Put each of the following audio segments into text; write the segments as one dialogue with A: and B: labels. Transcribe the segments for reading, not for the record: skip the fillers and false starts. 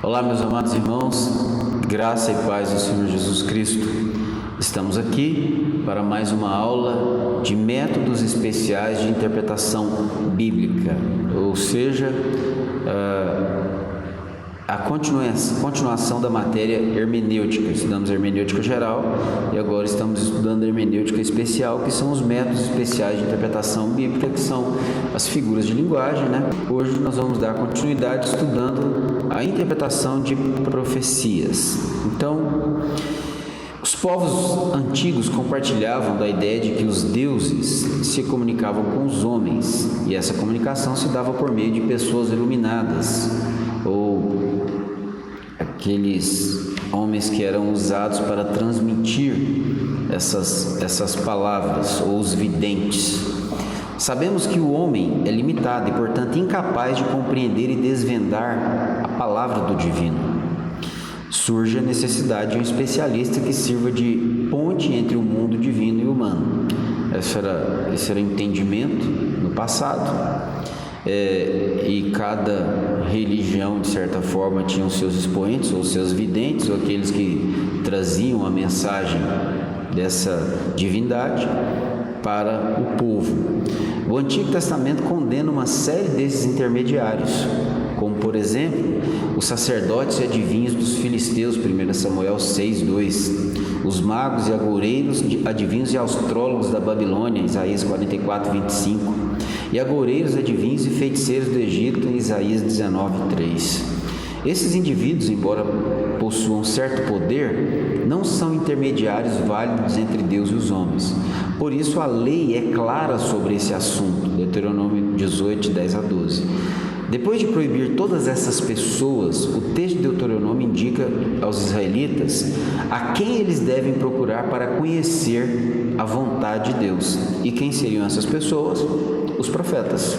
A: Olá, meus amados irmãos, graça e paz do Senhor Jesus Cristo. Estamos aqui para mais uma aula de métodos especiais de interpretação bíblica, ou seja, a continuação da matéria hermenêutica. Estudamos hermenêutica geral e agora estamos estudando hermenêutica especial, que são os métodos especiais de interpretação bíblica, que são as figuras de linguagem, né? Hoje nós vamos dar continuidade estudando a interpretação de profecias. Então, os povos antigos compartilhavam da ideia de que os deuses se comunicavam com os homens, e essa comunicação se dava por meio de pessoas iluminadas, ou aqueles homens que eram usados para transmitir essas palavras, ou os videntes. Sabemos que o homem é limitado e, portanto, incapaz de compreender e desvendar a palavra do divino. Surge a necessidade de um especialista que sirva de ponte entre o mundo divino e o humano. Esse era o entendimento no passado. E cada religião, de certa forma, tinha os seus expoentes, ou seus videntes, ou aqueles que traziam a mensagem dessa divindade para o povo. O Antigo Testamento condena uma série desses intermediários, como, por exemplo, os sacerdotes e adivinhos dos filisteus, 1 Samuel 6:2, os magos e agoureiros, adivinhos e astrólogos da Babilônia, Isaías 44:25, e agoureiros, adivinhos e feiticeiros do Egito, em Isaías 19:3. Esses indivíduos, embora possuam certo poder, não são intermediários válidos entre Deus e os homens. Por isso, a lei é clara sobre esse assunto, Deuteronômio 18:10-12. Depois de proibir todas essas pessoas, o texto de Deuteronômio indica aos israelitas a quem eles devem procurar para conhecer a vontade de Deus. E quem seriam essas pessoas? Os profetas.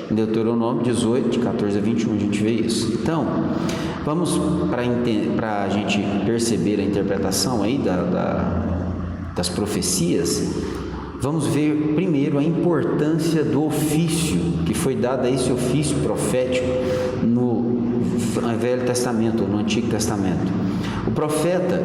A: Em Deuteronômio 18, 14-21, a gente vê isso. Então, vamos para a gente perceber a interpretação aí das profecias. Vamos ver primeiro a importância do ofício que foi dado a esse ofício profético no Velho Testamento ou no Antigo Testamento. O profeta,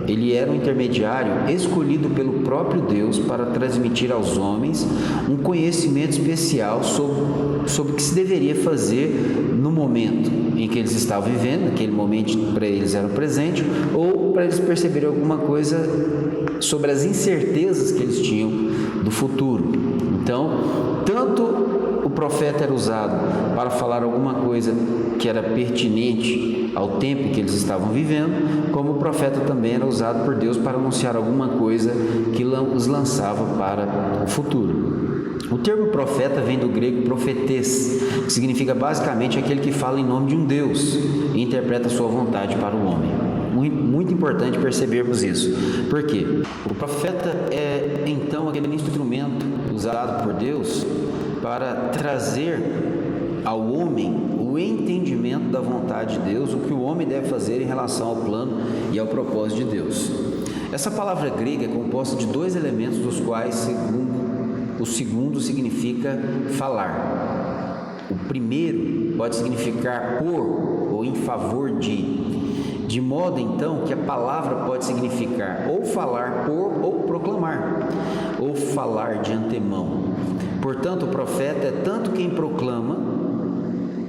A: ele era um intermediário escolhido pelo próprio Deus para transmitir aos homens um conhecimento especial sobre o que se deveria fazer no momento em que eles estavam vivendo, aquele momento para eles era o presente, ou para eles perceberem alguma coisa sobre as incertezas que eles tinham do futuro. Então, tanto o profeta era usado para falar alguma coisa que era pertinente ao tempo que eles estavam vivendo, como o profeta também era usado por Deus para anunciar alguma coisa que os lançava para o futuro. O termo profeta vem do grego profetes, que significa basicamente aquele que fala em nome de um Deus e interpreta a sua vontade para o homem. Muito importante percebermos isso. Por quê? O profeta é, então, aquele instrumento usado por Deus para trazer ao homem o entendimento da vontade de Deus, o que o homem deve fazer em relação ao plano e ao propósito de Deus. Essa palavra grega é composta de dois elementos, dos quais o segundo significa falar. O primeiro pode significar por ou em favor de modo então que a palavra pode significar ou falar por ou proclamar, ou falar de antemão. Portanto, o profeta é tanto quem proclama,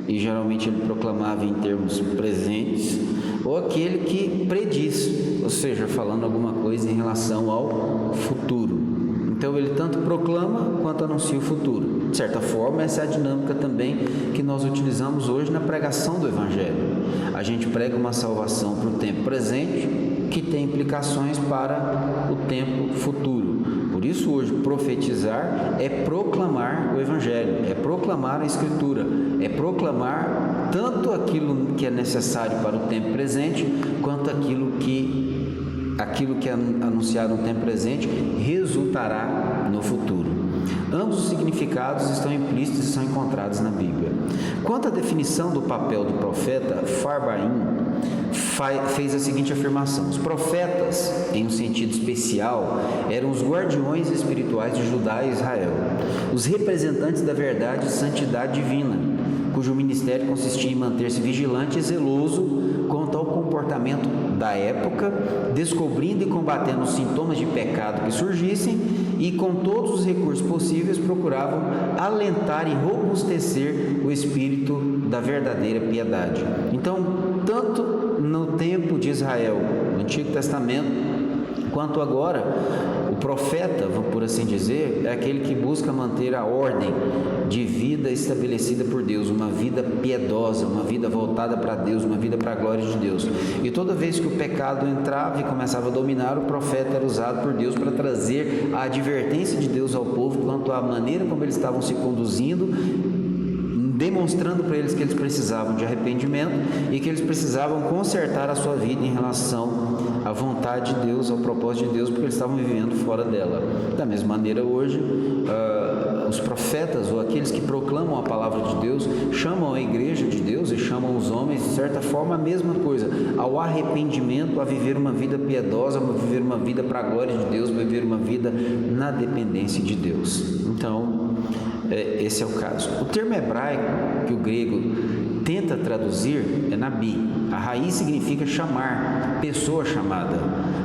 A: e geralmente ele proclamava em termos presentes, ou aquele que prediz, ou seja, falando alguma coisa em relação ao futuro. Então ele tanto proclama quanto anuncia o futuro. De certa forma, essa é a dinâmica também que nós utilizamos hoje na pregação do Evangelho. A gente prega uma salvação para o tempo presente, que tem implicações para o tempo futuro. Por isso hoje profetizar é proclamar o Evangelho, é proclamar a Escritura, é proclamar tanto aquilo que é necessário para o tempo presente, quanto aquilo que é anunciado no tempo presente resultará no futuro. Ambos os significados estão implícitos e são encontrados na Bíblia. Quanto à definição do papel do profeta, Farbaim fez a seguinte afirmação: os profetas, em um sentido especial, eram os guardiões espirituais de Judá e Israel, os representantes da verdade e santidade divina, cujo ministério consistia em manter-se vigilante e zeloso quanto ao comportamento da época, descobrindo e combatendo os sintomas de pecado que surgissem e, com todos os recursos possíveis, procuravam alentar e robustecer o espírito da verdadeira piedade. Então, tanto no tempo de Israel, no Antigo Testamento, quanto agora, o profeta, por assim dizer, é aquele que busca manter a ordem de vida estabelecida por Deus, uma vida piedosa, uma vida voltada para Deus, uma vida para a glória de Deus. E toda vez que o pecado entrava e começava a dominar, o profeta era usado por Deus para trazer a advertência de Deus ao povo quanto à maneira como eles estavam se conduzindo, demonstrando para eles que eles precisavam de arrependimento e que eles precisavam consertar a sua vida em relação à vontade de Deus, ao propósito de Deus, porque eles estavam vivendo fora dela. Da mesma maneira, hoje, os profetas ou aqueles que proclamam a palavra de Deus chamam a igreja de Deus e chamam os homens, de certa forma, a mesma coisa, ao arrependimento, a viver uma vida piedosa, a viver uma vida para a glória de Deus, a viver uma vida na dependência de Deus. Então, esse é o caso. O termo hebraico que o grego tenta traduzir é nabi. A raiz significa chamar, pessoa chamada.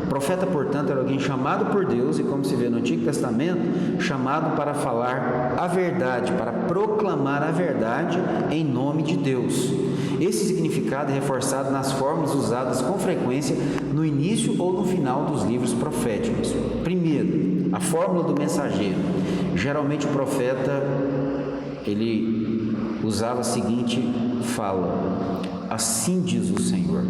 A: Profeta, portanto, era alguém chamado por Deus e, como se vê no Antigo Testamento, chamado para falar a verdade, para proclamar a verdade em nome de Deus. Esse significado é reforçado nas formas usadas com frequência no início ou no final dos livros proféticos. Primeiro, a fórmula do mensageiro. Geralmente o profeta, ele usava a seguinte fala: assim diz o Senhor.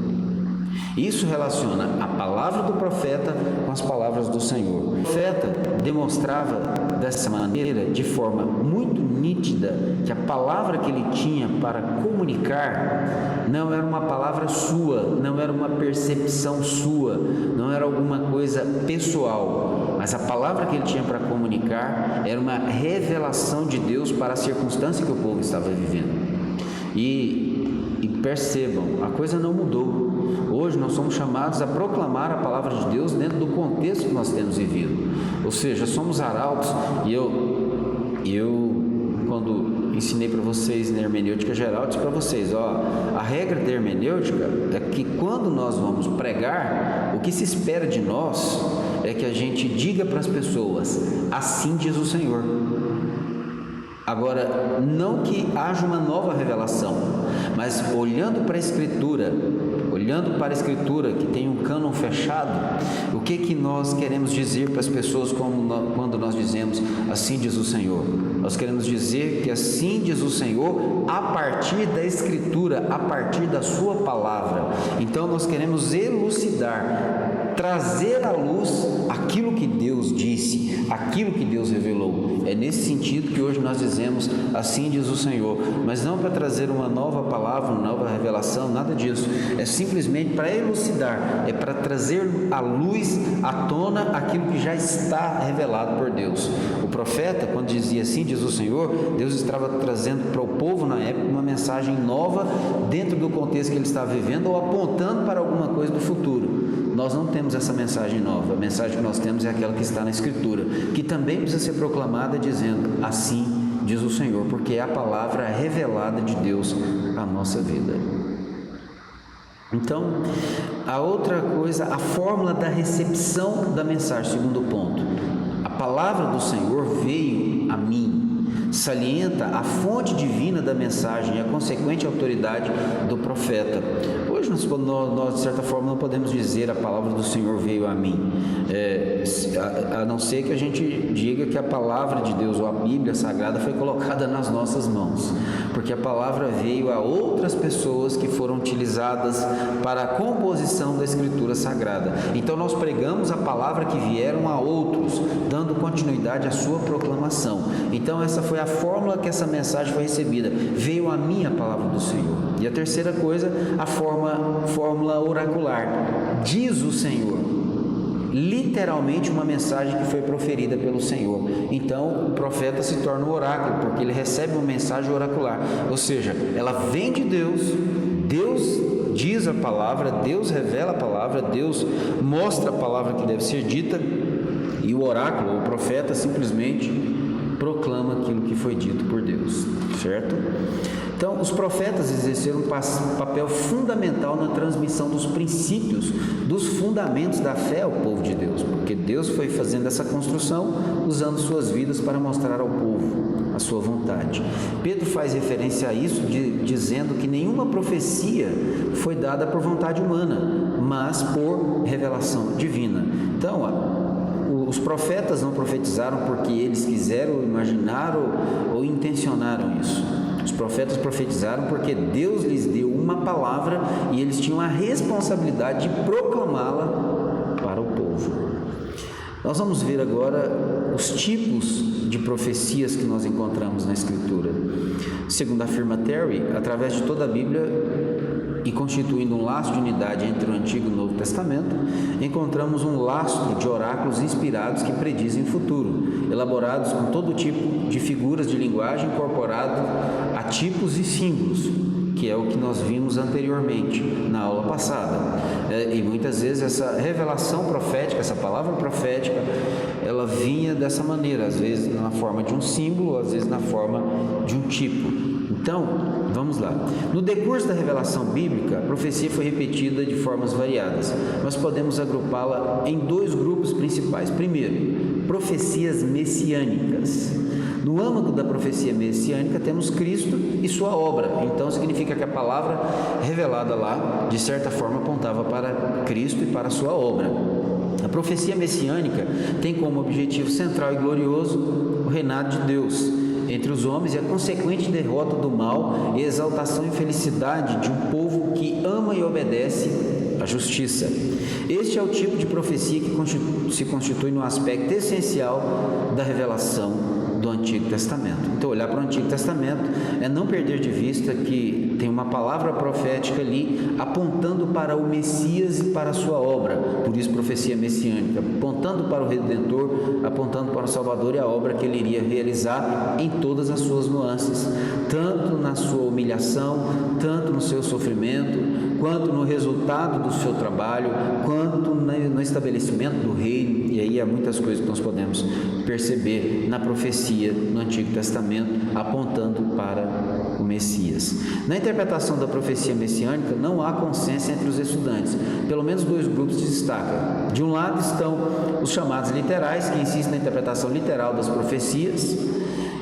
A: Isso relaciona a palavra do profeta com as palavras do Senhor. O profeta demonstrava dessa maneira, de forma muito nítida, que a palavra que ele tinha para comunicar não era uma palavra sua, não era uma percepção sua, não era alguma coisa pessoal, mas a palavra que ele tinha para comunicar era uma revelação de Deus para a circunstância que o povo estava vivendo. E percebam, a coisa não mudou. Hoje nós somos chamados a proclamar a palavra de Deus dentro do contexto que nós temos vivido. Ou seja, somos arautos, e eu quando ensinei para vocês na hermenêutica geral, disse para vocês, a regra da hermenêutica é que quando nós vamos pregar, o que se espera de nós é que a gente diga para as pessoas, assim diz o Senhor. Agora, não que haja uma nova revelação, mas olhando para a Escritura, que tem um cânon fechado, o que nós queremos dizer para as pessoas quando nós dizemos, assim diz o Senhor? Nós queremos dizer que assim diz o Senhor a partir da Escritura, a partir da sua palavra. Então nós queremos elucidar, trazer à luz aquilo que Deus disse, aquilo que Deus revelou. É nesse sentido que hoje nós dizemos, assim diz o Senhor, mas não para trazer uma nova palavra, uma nova revelação, nada disso. É simplesmente para elucidar, é para trazer à luz, à tona, aquilo que já está revelado por Deus. O profeta, quando dizia assim diz o Senhor, Deus estava trazendo para o povo na época uma mensagem nova dentro do contexto que ele estava vivendo ou apontando para alguma coisa do futuro. Nós não temos essa mensagem nova, a mensagem que nós temos é aquela que está na Escritura, que também precisa ser proclamada dizendo, assim diz o Senhor, porque é a palavra revelada de Deus à nossa vida. Então, a outra coisa, a fórmula da recepção da mensagem, segundo ponto, a palavra do Senhor veio a mim, salienta a fonte divina da mensagem e a consequente autoridade do profeta. Hoje nós, de certa forma, não podemos dizer a palavra do Senhor veio a mim, a não ser que a gente diga que a palavra de Deus ou a Bíblia Sagrada foi colocada nas nossas mãos, porque a palavra veio a outras pessoas que foram utilizadas para a composição da Escritura Sagrada. Então nós pregamos a palavra que vieram a outros, dando continuidade à sua proclamação. Então essa foi a fórmula que essa mensagem foi recebida. Veio a mim a palavra do Senhor. E a terceira coisa, a fórmula oracular. Diz o Senhor. Literalmente uma mensagem que foi proferida pelo Senhor. Então o profeta se torna um oráculo, porque ele recebe uma mensagem oracular. Ou seja, ela vem de Deus, Deus diz a palavra, Deus revela a palavra, Deus mostra a palavra que deve ser dita, e o oráculo, o profeta, simplesmente proclama aquilo que foi dito por Deus, certo? Então, os profetas exerceram um papel fundamental na transmissão dos princípios, dos fundamentos da fé ao povo de Deus, porque Deus foi fazendo essa construção usando suas vidas para mostrar ao povo a sua vontade. Pedro faz referência a isso, dizendo que nenhuma profecia foi dada por vontade humana, mas por revelação divina. Então, os profetas não profetizaram porque eles quiseram, imaginaram ou intencionaram isso. Os profetas profetizaram porque Deus lhes deu uma palavra e eles tinham a responsabilidade de proclamá-la para o povo. Nós vamos ver agora os tipos de profecias que nós encontramos na Escritura. Segundo afirma Terry, através de toda a Bíblia e constituindo um laço de unidade entre o Antigo e o Novo Testamento, encontramos um lastro de oráculos inspirados que predizem o futuro, elaborados com todo tipo de figuras de linguagem incorporado a tipos e símbolos, que é o que nós vimos anteriormente na aula passada. E muitas vezes essa revelação profética, essa palavra profética, ela vinha dessa maneira, às vezes na forma de um símbolo, às vezes na forma de um tipo. Então, vamos lá. No decurso da revelação bíblica, a profecia foi repetida de formas variadas, mas podemos agrupá-la em dois grupos principais. Primeiro, profecias messiânicas. No âmago da profecia messiânica temos Cristo e sua obra. Então significa que a palavra revelada lá, de certa forma, apontava para Cristo e para a sua obra. A profecia messiânica tem como objetivo central e glorioso o reinado de Deus entre os homens e a consequente derrota do mal e exaltação e felicidade de um povo que ama e obedece à justiça. Este é o tipo de profecia que se constitui no aspecto essencial da revelação do Antigo Testamento. Então, olhar para o Antigo Testamento é não perder de vista que tem uma palavra profética ali apontando para o Messias e para a sua obra, por isso profecia messiânica, apontando para o Redentor, apontando para o Salvador e a obra que ele iria realizar em todas as suas nuances, tanto na sua humilhação, tanto no seu sofrimento, quanto no resultado do seu trabalho, quanto no estabelecimento do reino. E aí há muitas coisas que nós podemos perceber na profecia no Antigo Testamento, apontando para o Messias. Na interpretação da profecia messiânica, não há consenso entre os estudantes. Pelo menos dois grupos se destacam. De um lado estão os chamados literais, que insistem na interpretação literal das profecias,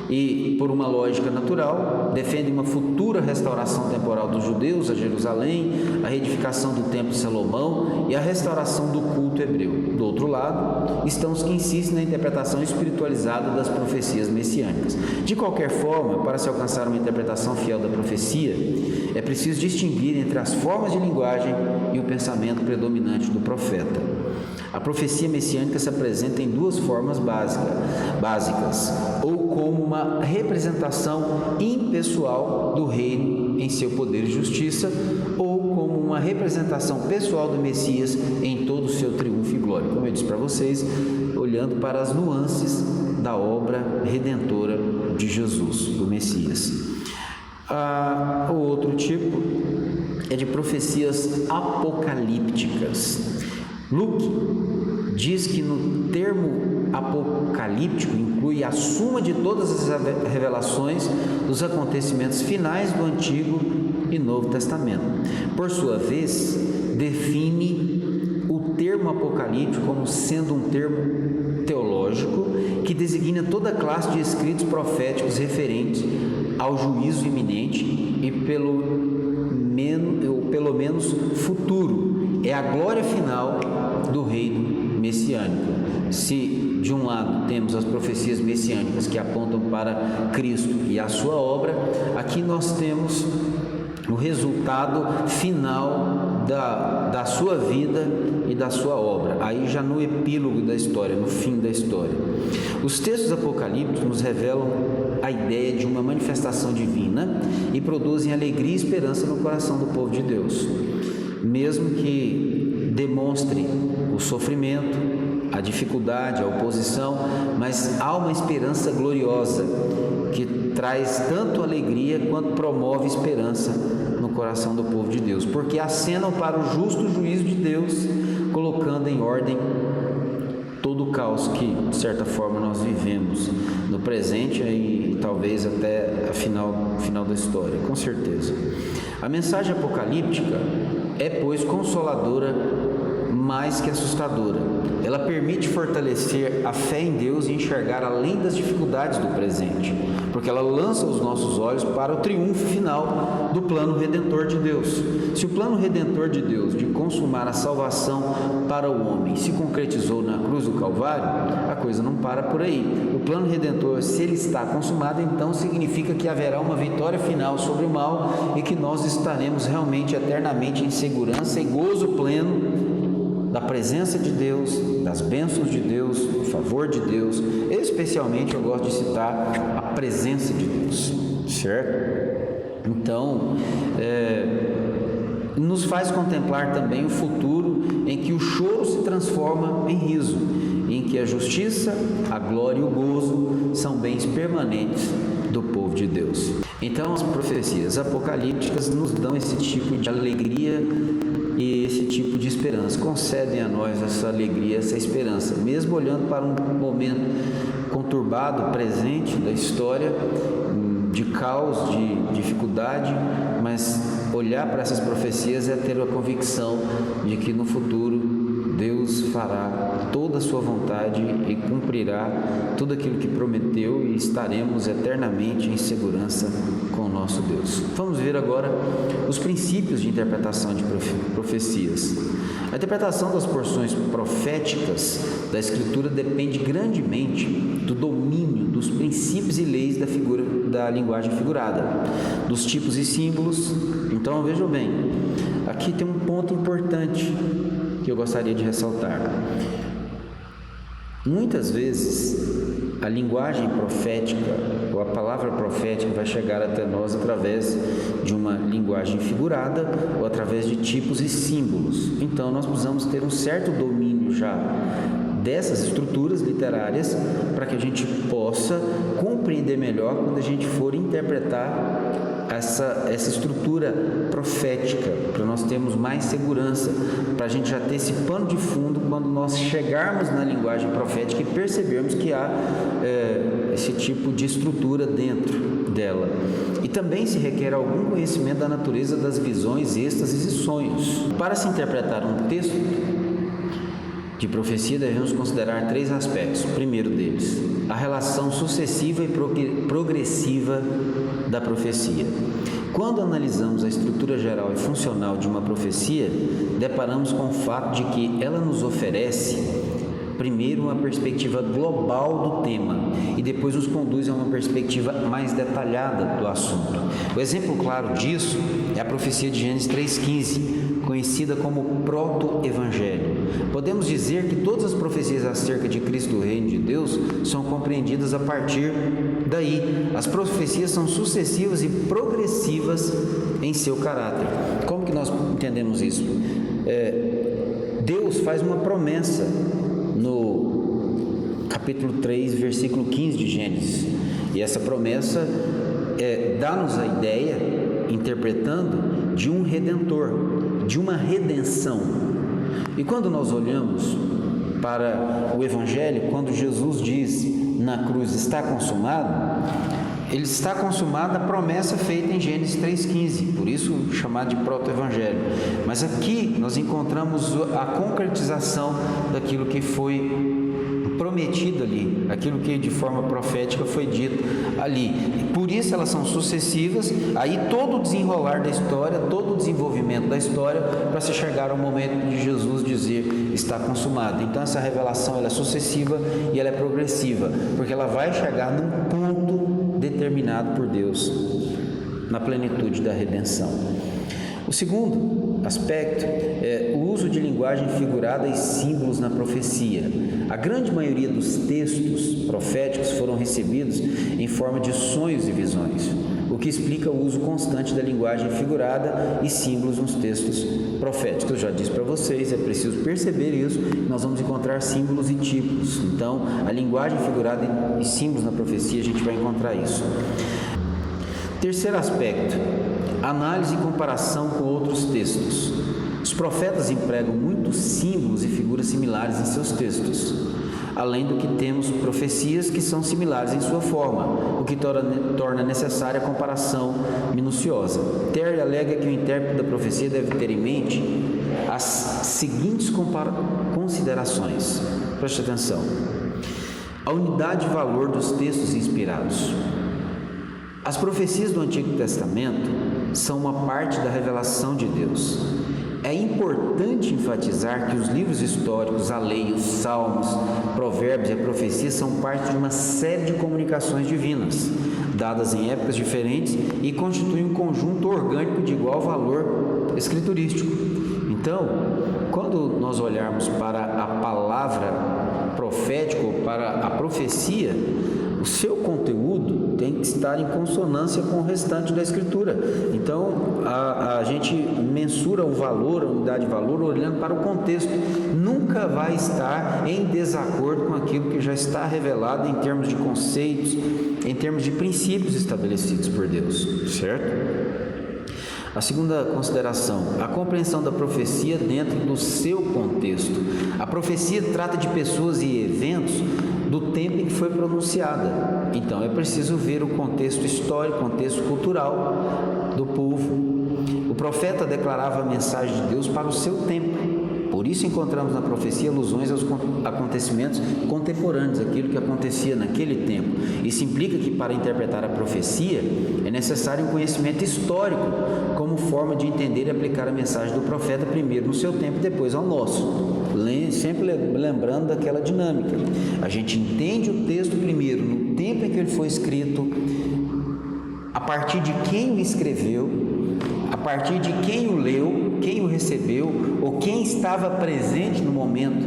A: e, por uma lógica natural, defendem uma futura restauração temporal dos judeus a Jerusalém, a reedificação do templo de Salomão e a restauração do culto hebreu. Do outro lado, estão os que insistem na interpretação espiritualizada das profecias messiânicas. De qualquer forma, para se alcançar uma interpretação fiel da profecia, é preciso distinguir entre as formas de linguagem e o pensamento predominante do profeta. A profecia messiânica se apresenta em duas formas básicas, ou como uma representação impessoal do reino em seu poder e justiça, ou como uma representação pessoal do Messias em todo o seu triunfo e glória. Como eu disse para vocês, olhando para as nuances da obra redentora de Jesus, do Messias. O outro tipo é de profecias apocalípticas. Luke diz que no termo apocalíptico inclui a suma de todas as revelações dos acontecimentos finais do Antigo e Novo Testamento. Por sua vez, define o termo apocalíptico como sendo um termo teológico que designa toda classe de escritos proféticos referentes ao juízo iminente e pelo menos futuro. É a glória final do reino messiânico. Se de um lado temos as profecias messiânicas que apontam para Cristo e a sua obra, aqui nós temos o resultado final da sua vida e da sua obra, aí já no epílogo da história, no fim da história. Os textos apocalípticos nos revelam a ideia de uma manifestação divina e produzem alegria e esperança no coração do povo de Deus, mesmo que demonstre o sofrimento, a dificuldade, a oposição, mas há uma esperança gloriosa que traz tanto alegria quanto promove esperança no coração do povo de Deus, porque acenam para o justo juízo de Deus, colocando em ordem todo o caos que, de certa forma, nós vivemos no presente e talvez até a final da história, com certeza. A mensagem apocalíptica é, pois, consoladora mais que assustadora. Ela permite fortalecer a fé em Deus e enxergar além das dificuldades do presente, porque ela lança os nossos olhos para o triunfo final do plano redentor de Deus. Se o plano redentor de Deus de consumar a salvação para o homem se concretizou na cruz do Calvário, a coisa não para por aí. O plano redentor, se ele está consumado, então significa que haverá uma vitória final sobre o mal e que nós estaremos realmente eternamente em segurança e gozo pleno da presença de Deus, das bênçãos de Deus, do favor de Deus. Especialmente eu gosto de citar a presença de Deus, certo? Então, nos faz contemplar também o futuro em que o choro se transforma em riso, em que a justiça, a glória e o gozo são bens permanentes do povo de Deus. Então, as profecias apocalípticas nos dão esse tipo de alegria e esse tipo de esperança, concedem a nós essa alegria, essa esperança, mesmo olhando para um momento conturbado, presente da história, de caos, de dificuldade, mas olhar para essas profecias é ter a convicção de que no futuro Deus fará toda a sua vontade e cumprirá tudo aquilo que prometeu e estaremos eternamente em segurança com o nosso Deus. Vamos ver agora os princípios de interpretação de profecias. A interpretação das porções proféticas da Escritura depende grandemente do domínio dos princípios e leis da linguagem figurada, dos tipos e símbolos. Então vejam bem, aqui tem um ponto importante que eu gostaria de ressaltar. Muitas vezes a linguagem profética ou a palavra profética vai chegar até nós através de uma linguagem figurada ou através de tipos e símbolos. Então nós precisamos ter um certo domínio já dessas estruturas literárias para que a gente possa compreender melhor quando a gente for interpretar essa estrutura profética, para nós termos mais segurança, para a gente já ter esse pano de fundo quando nós chegarmos na linguagem profética e percebermos que há esse tipo de estrutura dentro dela. E também se requer algum conhecimento da natureza das visões, êxtases e sonhos. Para se interpretar um texto de profecia, devemos considerar 3 aspectos. O primeiro deles, a relação sucessiva e progressiva da profecia. Quando analisamos a estrutura geral e funcional de uma profecia, deparamos com o fato de que ela nos oferece, primeiro, uma perspectiva global do tema e depois nos conduz a uma perspectiva mais detalhada do assunto. O exemplo claro disso é a profecia de Gênesis 3,15, conhecida como proto-evangelho. Podemos dizer que todas as profecias acerca de Cristo, do Reino de Deus, são compreendidas a partir daí. As profecias são sucessivas e progressivas em seu caráter. Como que nós entendemos isso? Deus faz uma promessa no capítulo 3, versículo 15 de Gênesis. E essa promessa dá-nos a ideia, interpretando, de um redentor, de uma redenção. E quando nós olhamos para o Evangelho, quando Jesus diz na cruz, está consumado, ele está consumada a promessa feita em Gênesis 3,15, por isso chamado de proto-evangelho. Mas aqui nós encontramos a concretização daquilo que foi prometido ali, aquilo que de forma profética foi dito ali. Por isso elas são sucessivas, aí todo o desenrolar da história, todo o desenvolvimento da história, para se chegar ao momento de Jesus dizer, está consumado. Então essa revelação ela é sucessiva e ela é progressiva, porque ela vai chegar num ponto determinado por Deus, na plenitude da redenção. O segundo aspecto é o uso de linguagem figurada e símbolos na profecia. A grande maioria dos textos proféticos foram recebidos em forma de sonhos e visões, o que explica o uso constante da linguagem figurada e símbolos nos textos proféticos. Eu já disse para vocês, é preciso perceber isso, nós vamos encontrar símbolos e tipos. Então, a linguagem figurada e símbolos na profecia, a gente vai encontrar isso. Terceiro aspecto, análise e comparação com outros textos. Os profetas empregam muitos símbolos e figuras similares em seus textos. além do que temos profecias que são similares em sua forma, o que torna necessária a comparação minuciosa. Terry alega que o intérprete da profecia deve ter em mente as seguintes considerações. Preste atenção. A unidade e valor dos textos inspirados. As profecias do Antigo Testamento são uma parte da revelação de Deus. É importante enfatizar que os livros históricos, a lei, os salmos, provérbios e a profecia são parte de uma série de comunicações divinas, dadas em épocas diferentes e constituem um conjunto orgânico de igual valor escriturístico. Então, quando nós olharmos para a palavra profética ou para a profecia, o seu conteúdo tem que estar em consonância com o restante da Escritura. Então, a gente mensura o valor, a unidade de valor, olhando para o contexto. Nunca vai estar em desacordo com aquilo que já está revelado em termos de conceitos, em termos de princípios estabelecidos por Deus, certo? A segunda consideração, a compreensão da profecia dentro do seu contexto. A profecia trata de pessoas e eventos do tempo em que foi pronunciada. Então, é preciso ver o contexto histórico, contexto cultural do povo. O profeta declarava a mensagem de Deus para o seu tempo. Por isso encontramos na profecia alusões aos acontecimentos contemporâneos, aquilo que acontecia naquele tempo. Isso implica que para interpretar a profecia é necessário um conhecimento histórico como forma de entender e aplicar a mensagem do profeta primeiro no seu tempo e depois ao nosso. Sempre lembrando daquela dinâmica. A gente entende o texto primeiro no tempo em que ele foi escrito, a partir de quem o escreveu, a partir de quem o leu, quem o recebeu, ou quem estava presente no momento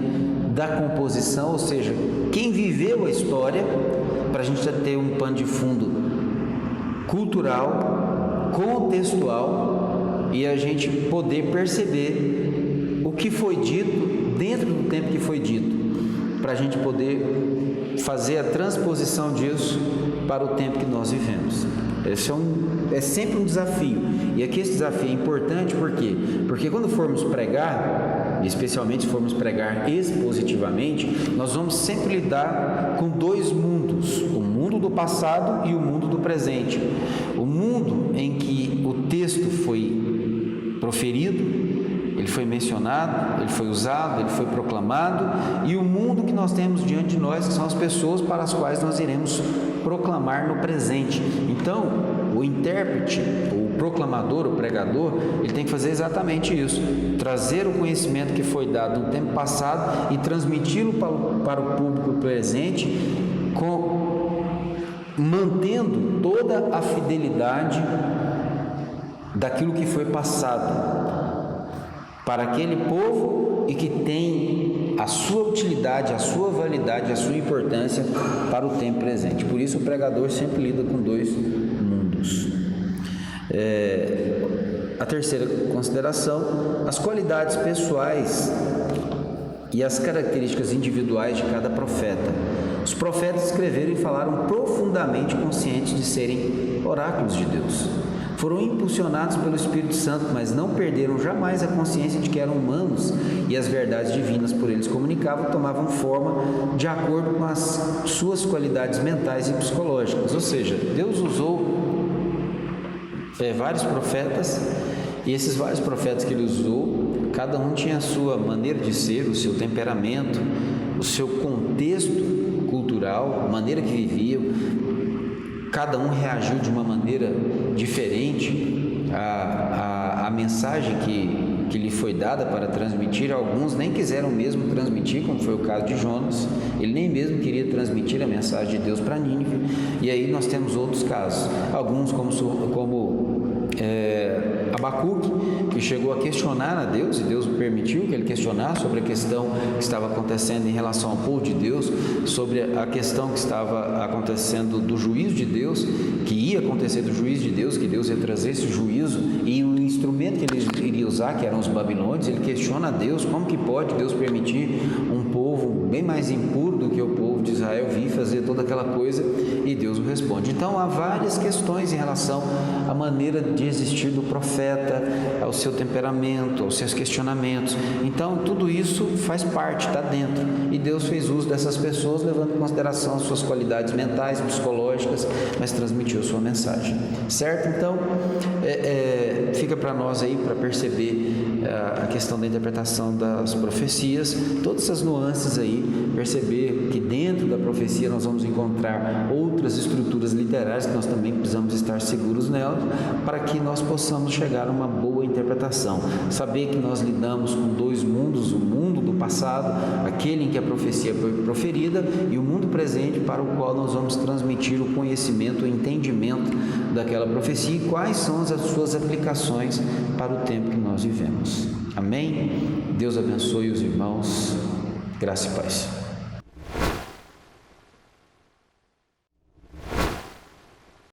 A: da composição, ou seja, quem viveu a história, para a gente ter um pano de fundo cultural, contextual, e a gente poder perceber o que foi dito dentro do tempo que foi dito, para a gente poder fazer a transposição disso para o tempo que nós vivemos. Esse é sempre um desafio. E aqui esse desafio é importante por quê? Porque quando formos pregar, especialmente se formos pregar expositivamente, nós vamos sempre lidar com dois mundos, o mundo do passado e o mundo do presente. O mundo em que o texto foi proferido, ele foi mencionado, ele foi usado, ele foi proclamado, e o mundo que nós temos diante de nós, que são as pessoas para as quais nós iremos proclamar no presente. Então, o intérprete, o proclamador, o pregador, ele tem que fazer exatamente isso, trazer o conhecimento que foi dado no tempo passado e transmiti-lo para o público presente, mantendo toda a fidelidade daquilo que foi passado para aquele povo e que tem a sua utilidade, a sua validade, a sua importância para o tempo presente. Por isso o pregador sempre lida com dois mundos. A terceira consideração, as qualidades pessoais e as características individuais de cada profeta. Os profetas escreveram e falaram profundamente conscientes de serem oráculos de Deus. Foram impulsionados pelo Espírito Santo, mas não perderam jamais a consciência de que eram humanos e as verdades divinas por eles comunicavam tomavam forma de acordo com as suas qualidades mentais e psicológicas. Ou seja, Deus usou vários profetas, e esses vários profetas que ele usou, cada um tinha a sua maneira de ser, o seu temperamento, o seu contexto cultural, a maneira que viviam. Cada um reagiu de uma maneira diferente à mensagem que lhe foi dada para transmitir. Alguns nem quiseram mesmo transmitir, como foi o caso de Jonas. Ele nem mesmo queria transmitir a mensagem de Deus para Nínive. E aí nós temos outros casos. Alguns como Abacuque, que chegou a questionar a Deus, e Deus permitiu que ele questionasse sobre a questão que estava acontecendo em relação ao povo de Deus, sobre a questão que estava acontecendo do juízo de Deus, que ia acontecer do juízo de Deus, que Deus ia trazer esse juízo, e o instrumento que ele iria usar, que eram os babilônios. Ele questiona a Deus, como que pode Deus permitir um povo bem mais impuro do que o povo de Israel vir fazer toda aquela coisa e Deus o responde. Então há várias questões em relação à maneira de existir do profeta, ao seu temperamento, aos seus questionamentos. Então tudo isso faz parte, está dentro, e Deus fez uso dessas pessoas levando em consideração as suas qualidades mentais, psicológicas, mas transmitiu sua mensagem, certo? Então fica para nós aí para perceber a questão da interpretação das profecias, todas essas nuances aí, perceber que dentro da profecia nós vamos encontrar outras estruturas literárias que nós também precisamos estar seguros nelas, para que nós possamos chegar a uma boa interpretação, saber que nós lidamos com dois mundos, o mundo do passado, aquele em que a profecia foi proferida, e o mundo presente, para o qual nós vamos transmitir o conhecimento, o entendimento daquela profecia e quais são as suas aplicações para o tempo que nós vivemos. Amém? Deus abençoe os irmãos. Graça e paz.